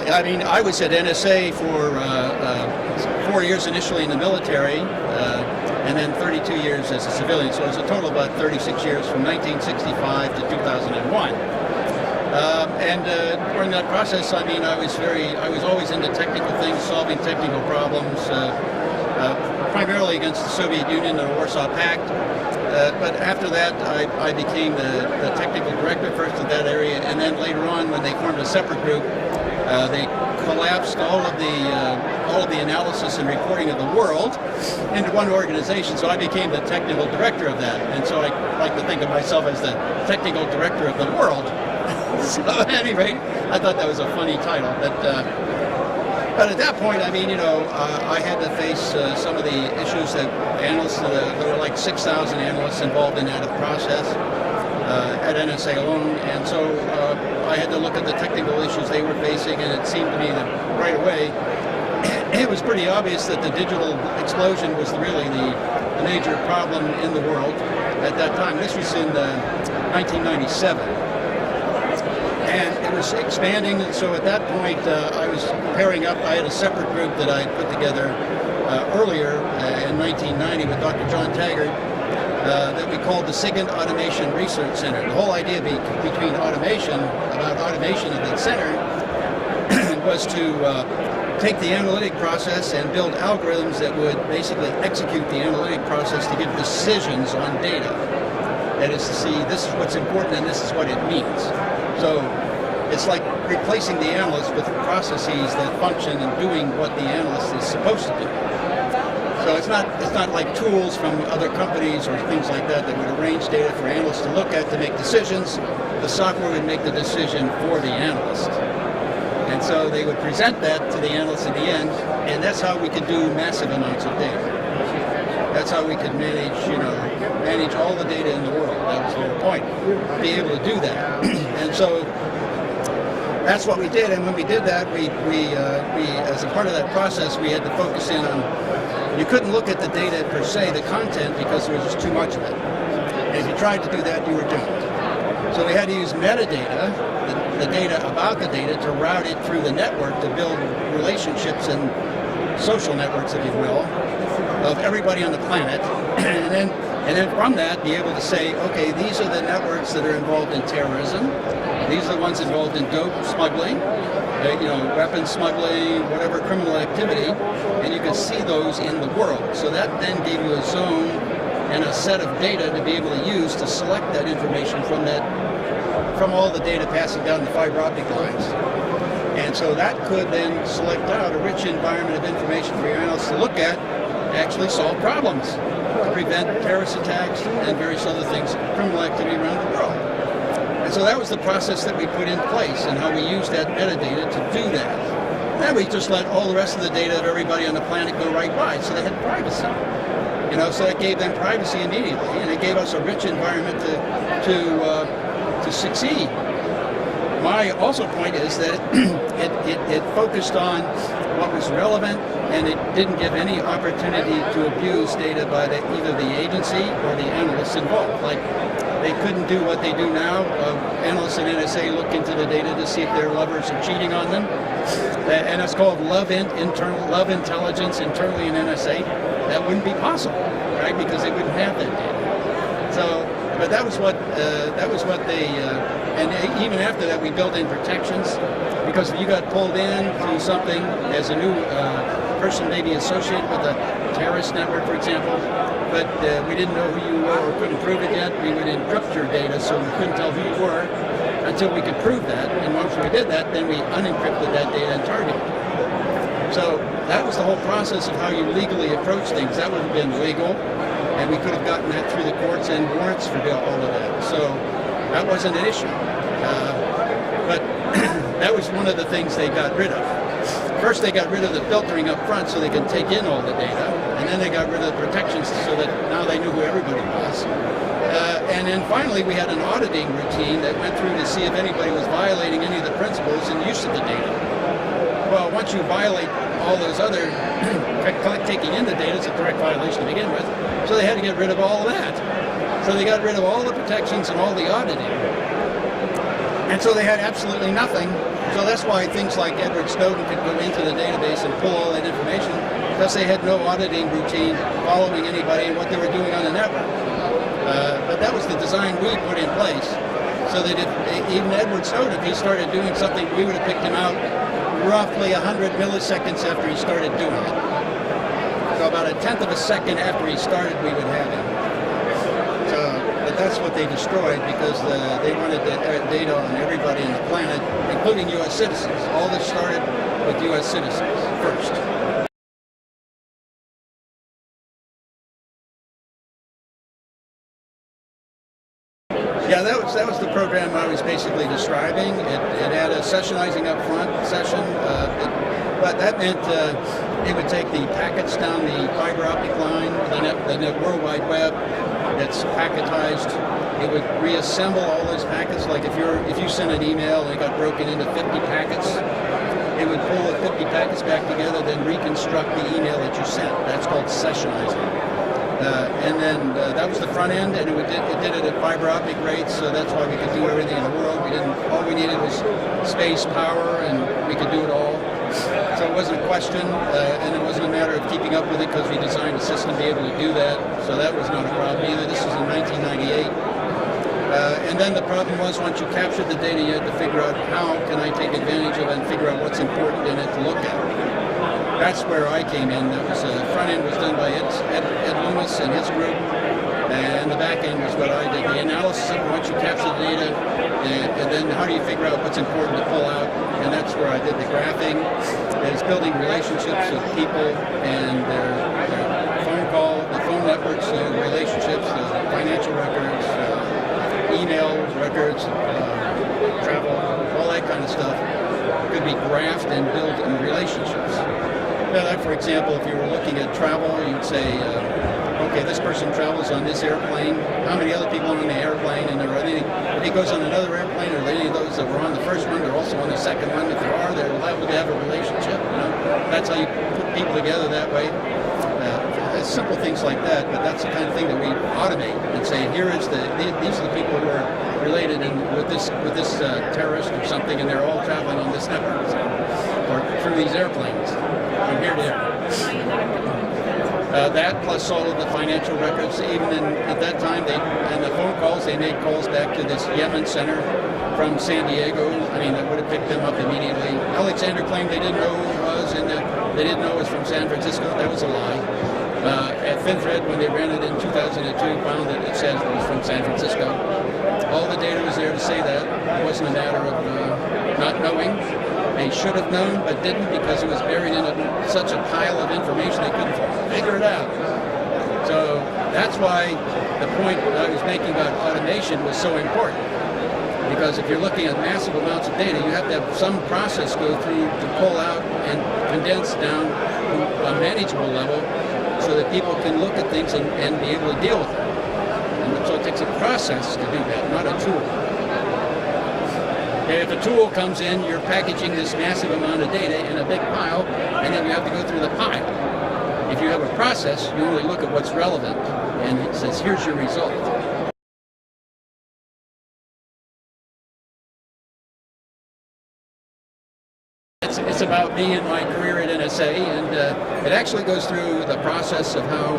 I mean, I was at NSA for 4 years initially in the military, and then 32 years as a civilian. So it was a total of about 36 years from 1965 to 2001. During that process, I mean, I was always into technical things, solving technical problems, primarily against the Soviet Union and the Warsaw Pact. But after that, I became the technical director first of that area, and then later on, when they formed a separate group, they collapsed all of the analysis and reporting of the world into one organization. So I became the technical director of that, and so I like to think of myself as the technical director of the world. So at any rate, I thought that was a funny title, but at that point, I mean, I had to face some of the issues that analysts, there were like 6,000 analysts involved in that process at NSA alone, and so I had to look at the technical issues they were facing, and it seemed to me that right away, it was pretty obvious that the digital explosion was really the major problem in the world at that time. This was in 1997. And it was expanding, and so at that point I was pairing up. I had a separate group that I put together earlier in 1990 with Dr. John Taggart that we called the SIGINT Automation Research Center. The whole idea about automation of that center was to take the analytic process and build algorithms that would basically execute the analytic process to give decisions on data. That is to see, this is what's important and this is what it means. So it's like replacing the analyst with processes that function and doing what the analyst is supposed to do. So it's not like tools from other companies or things like that would arrange data for analysts to look at to make decisions. The software would make the decision for the analyst. And so they would present that to the analyst at the end, and that's how we could do massive amounts of data. That's how we could manage all the data in the world. That was the whole point, be able to do that. And so that's what we did. And when we did that, we as a part of that process, we had to focus in on, you couldn't look at the data per se, the content, because there was just too much of it. And if you tried to do that, you were doomed. So we had to use metadata, the data about the data, to route it through the network to build relationships and social networks, if you will, of everybody on the planet, and then from that be able to say, okay, these are the networks that are involved in terrorism, these are the ones involved in dope smuggling, weapons smuggling, whatever criminal activity, and you can see those in the world. So that then gave you a zone and a set of data to be able to use to select that information from all the data passing down the fiber optic lines. And so that could then select out a rich environment of information for your analysts to look at, to actually solve problems, to prevent terrorist attacks and various other things, criminal activity around the world. And so that was the process that we put in place and how we used that metadata to do that. And then we just let all the rest of the data of everybody on the planet go right by, so they had privacy. So that gave them privacy immediately, and it gave us a rich environment to succeed. My also point is that it focused on what was relevant, and it didn't give any opportunity to abuse data by either the agency or the analysts involved. Like, they couldn't do what they do now. Analysts in NSA look into the data to see if their lovers are cheating on them, and it's called love intelligence internally in NSA. That wouldn't be possible, right? Because they wouldn't have that data. So. But that was what they, and even after that we built in protections, because if you got pulled in through something as a new person maybe associated with a terrorist network, for example, but we didn't know who you were or couldn't prove it yet, we would encrypt your data so we couldn't tell who you were until we could prove that. And once we did that, then we unencrypted that data and targeted it. So that was the whole process of how you legally approach things. That would have been legal. And we could have gotten that through the courts and warrants for all of that. So that wasn't an issue. But that was one of the things they got rid of. First, they got rid of the filtering up front so they could take in all the data. And then they got rid of the protections so that now they knew who everybody was. And then finally, we had an auditing routine that went through to see if anybody was violating any of the principles in use of the data. Well, once you violate all those other taking in the data, it's a direct violation to begin with. So they had to get rid of all of that. So they got rid of all the protections and all the auditing. And so they had absolutely nothing So that's why things like Edward Snowden could go into the database and pull all that information, because they had no auditing routine following anybody and what they were doing on the network. But that was the design we put in place, so that if even Edward Snowden, if he started doing something, we would have picked him out roughly 100 milliseconds after he started doing it. So about a tenth of a second after he started, we would have him. So, but that's what they destroyed, because they wanted the data on everybody on the planet, including U.S. citizens. All this started with U.S. citizens first. Yeah, that was the program I was basically describing. It had a sessionizing up front session, but that meant it would take the packets down the fiber optic line, the World Wide Web that's packetized. It would reassemble all those packets. Like if you sent an email and it got broken into 50 packets, it would pull the 50 packets back together, then reconstruct the email that you sent. That's called sessionizing. And then that was the front end, and it did it at fiber optic rates, so that's why we could do everything in the world. All we needed was space, power, and we could do it all. So it wasn't a question, and it wasn't a matter of keeping up with it, because we designed a system to be able to do that. So that was not a problem either. This was in 1998. And then the problem was, once you captured the data, you had to figure out how can I take advantage of it and figure out what's important in it to look at. That's where I came in. That was front end was done by Ed Loomis and his group, and the back end was what I did. The analysis of once you capture the data, and then how do you figure out what's important to pull out, and that's where I did the graphing. It's building relationships with people and their the phone networks, relationships, financial records, email records, travel, all that kind of stuff could be graphed and built in relationships. Like, for example, if you were looking at travel, you'd say, okay, this person travels on this airplane. How many other people are on the airplane? And if he goes on another airplane, or any of those that were on the first one, they're also on the second one. If there are, they're liable to have a relationship. That's how you put people together that way. Simple things like that, but that's the kind of thing that we automate and say, these are the people who are related with this terrorist or something, and they're all traveling on this network or through these airplanes from here to here. That plus all of the financial records, even at that time, and the phone calls, they made calls back to this Yemen center from San Diego. I mean, that would have picked them up immediately. Alexander claimed they didn't know who it was, and they didn't know it was from San Francisco. That was a lie. At FinFred, when they ran it in 2002, found that it says it was from San Francisco. All the data was there to say that. It wasn't a matter of not knowing. They should have known, but didn't, because it was buried in such a pile of information they couldn't figure it out. So that's why the point that I was making about automation was so important. Because if you're looking at massive amounts of data, you have to have some process go through to pull out and condense down to a manageable level, so that people can look at things and be able to deal with them. And so it takes a process to do that, not a tool. And if a tool comes in, you're packaging this massive amount of data in a big pile, and then you have to go through the pile. If you have a process, you only look at what's relevant, and it says, here's your result. It's about me and my career at NSA, and it actually goes through the process of how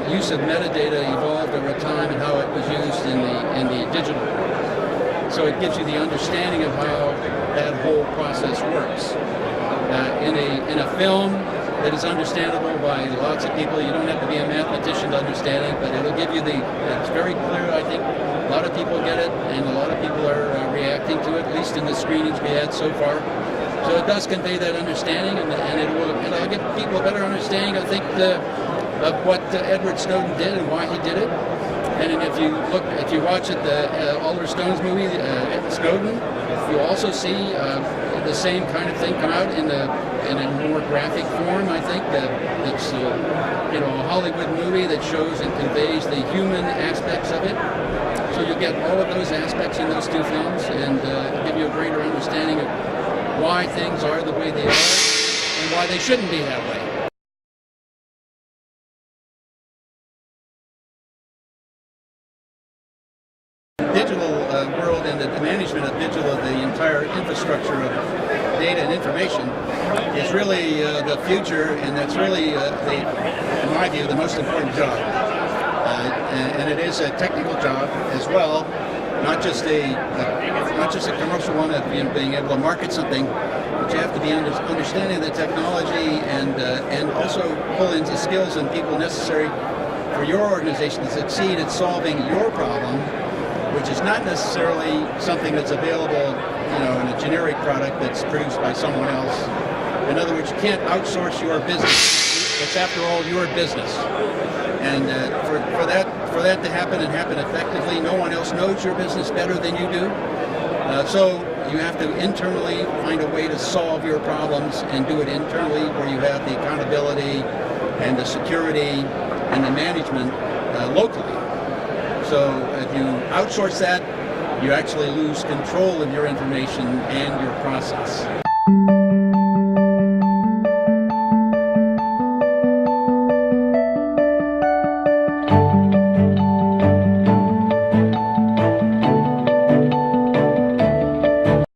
use of metadata evolved over time and how it was used in the digital world. So it gives you the understanding of how that whole process works. In a film that is understandable by lots of people, you don't have to be a mathematician to understand it, but it'll give you it's very clear. I think a lot of people get it, and a lot of people are reacting to it, at least in the screenings we had so far. So it does convey that understanding, and it'll give people a better understanding, I think, of what Edward Snowden did and why he did it. And if you watch the Oliver Stone's movie Snowden, you also see the same kind of thing come out in a more graphic form. I think it's a Hollywood movie that shows and conveys the human aspects of it. So you get all of those aspects in those two films, and give you a greater understanding of why things are the way they are and why they shouldn't be that way. Digital world and the management of digital, the entire infrastructure of and information is really the future, and that's really, in my view, the most important job. And it is a technical job as well, not just a commercial one of being able to market something, but you have to be understanding the technology and also pull in the skills and people necessary for your organization to succeed at solving your problem, which is not necessarily something that's available, in a generic product that's produced by someone else. In other words, you can't outsource your business. It's, after all, your business. And for that to happen and happen effectively, no one else knows your business better than you do. So you have to internally find a way to solve your problems and do it internally, where you have the accountability and the security and the management locally. So if you outsource that, you actually lose control of your information and your process.